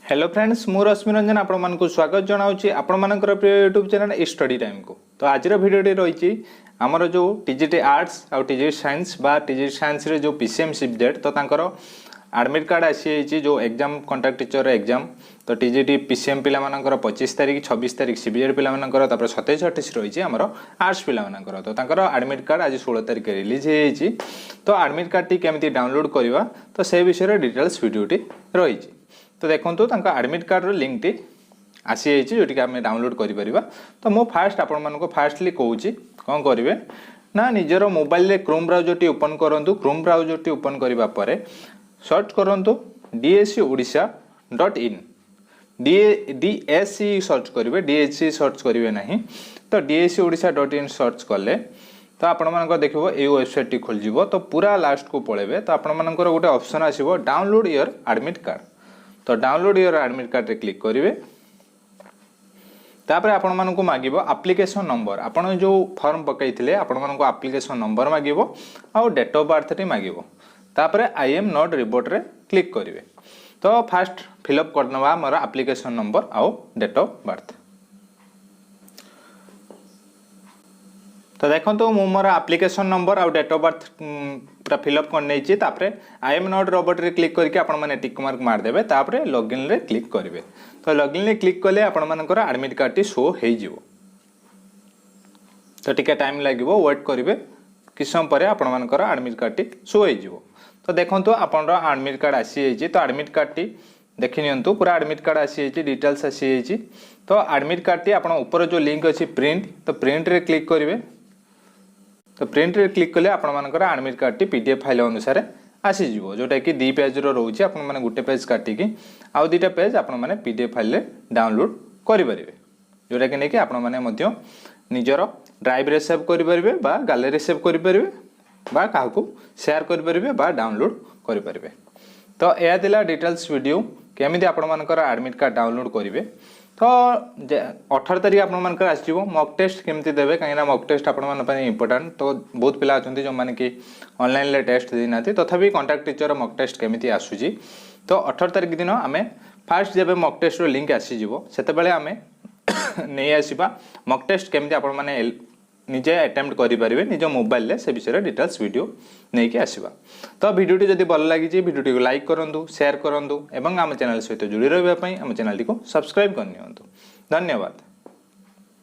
Hello friends मु रश्मि रंजन आपण मानकु स्वागत जनाउची आपण मानकर प्रिय यूट्यूब चैनल स्टडी टाइम को। तो आज भिडियोटी रही आमर जो टीजीटी आर्ट्स आ टीजीटी साइंस बा टीजीटी साइंस रे जो पीसीएम सब्जेक्ट तो तांकर एडमिट कार्ड आसी जो एग्जाम कॉन्ट्रैक्ट टीचर एग्जाम तो टीजीटी पीसीएम पिला मानकर 25 तारिख 26 तारिख सीबीजेड पिला मानकर तापर 27 28 रही आमर आर्ट्स पिला मानकर तो तांकर एडमिट कार्ड आज 16 तारिख रिलीज होई तो एडमिट कार्ड टी केमिति डाउनलोड करबा तो से विषय डिटेल्स वीडियोटी रही। तो देखो एडमिट कार्ड लिंक टी आसी जोटी आम डाउनलोड कर तो मो फास्ट आपण मानको फास्टली कहूँ कौन करेंगे ना निजर मोबाइल रे क्रोम ब्राउजर टी ओपन करूँ। क्रोम ब्राउजर टी ओपन करने पर सर्च करूँ DSCODISHA.in DSC सर्च करेंगे DSC सर्च करेंगे ना तो DSCODISHA.in सर्च कले तो आपण मानक देखिबो ए वेबसाइट टी खोल जिवो तो पूरा लास्ट को पळेबे तो आपण मानकर गोटे ऑप्शन आसीबो डाउनलोड योर एडमिट कार्ड तो डाउनलोड योर एडमिट कार्ड रे क्लिक करेंगे तापर आपण मानक मागिबो एप्लिकेशन नंबर आपण जो फॉर्म पकईथिले आपण मानक एप्लिकेशन नंबर मागिबो आ डेट ऑफ बर्थ टी मागिबो तापर आई एम नॉट रिपोर्ट रे क्लिक करेंगे तो फास्ट फिलअप करनवा मोर एप्लिकेशन नंबर आ डेट ऑफ बर्थ। तो देखो मु मोर एप्लिकेशन नंबर आ डेट ऑफ बर्थ पूरा फिलअप कर नहीं तापर आई एम नॉट रोबोट रे क्लिक करके आपण माने टिक मार्क मार देबे तापर लॉगिन रे क्लिक करेंगे तो लॉगिन रे क्लिक कले आपण मानकर एडमिट कार्ड टी शो हो जिवो तो टिके टाइम लागिवो वेट करेंगे किछ समय पर आपण मानकर एडमिट कार्ड टी शो हो जिवो। तो देखो आपण एडमिट कार्ड आसी जाइए तो एडमिट कार्ड टी देखि नियंतु पूरा एडमिट कार्ड आसी जाइए डिटेल्स आसी जाइए तो एडमिट कार्ड टी आपण ऊपर जो लिंक अच्छी प्रिंट तो प्रिंट रे क्लिक करेंगे तो प्रिंट रे क्लिक कले आपण मानकर admit card T PDF file अनुसार आसीज जोटा कि 2 पेज रोचे आपण माने गोटे पेज काटिकी आउ 2टा पेज आपण माने पीडीएफ फाइल रे डाउनलोड करि परिबे जोटा कि नेकी आपण माने मध्य निजर ड्राइव रे सेव करि परिबे बा गैलरी सेव करि परिबे बा काहाकू शेयर करि परिबे बा डाउनलोड करि परिबे। तो एया दिला डिटेल्स वीडियो केमिति आपण मानकर एडमिट कार्ड डाउनलोड करिवे तो 18 तारिख आपण मानकर आसीबो मॉक टेस्ट केमती देबे काहेना मॉक टेस्ट आपण मान पने इंपोर्टेंट तो बहुत पिला अछंती जो माने कि ऑनलाइन ले टेस्ट देनाती तथापि कांटेक्ट टीचर मॉक टेस्ट केमिति आसुजी तो 18 तारिख दिन आमे फास्ट जेबे मॉक टेस्ट रो लिंक आसी जिवो सेते बेले आमे नै आसीबा मॉक टेस्ट केमिति आपण माने निजे अटेम्प्ट करि परिबे निजो मोबाइल ले से विषय डिटेल्स वीडियो नै के आसीबा। तो वीडियोटी जदि भल लागि जे वीडियोटी को लाइक करंतु शेयर करंतु एवं आम चैनल सहित जुड़ी रहबा पई आम चैनल को सब्सक्राइब करनियंतु। धन्यवाद।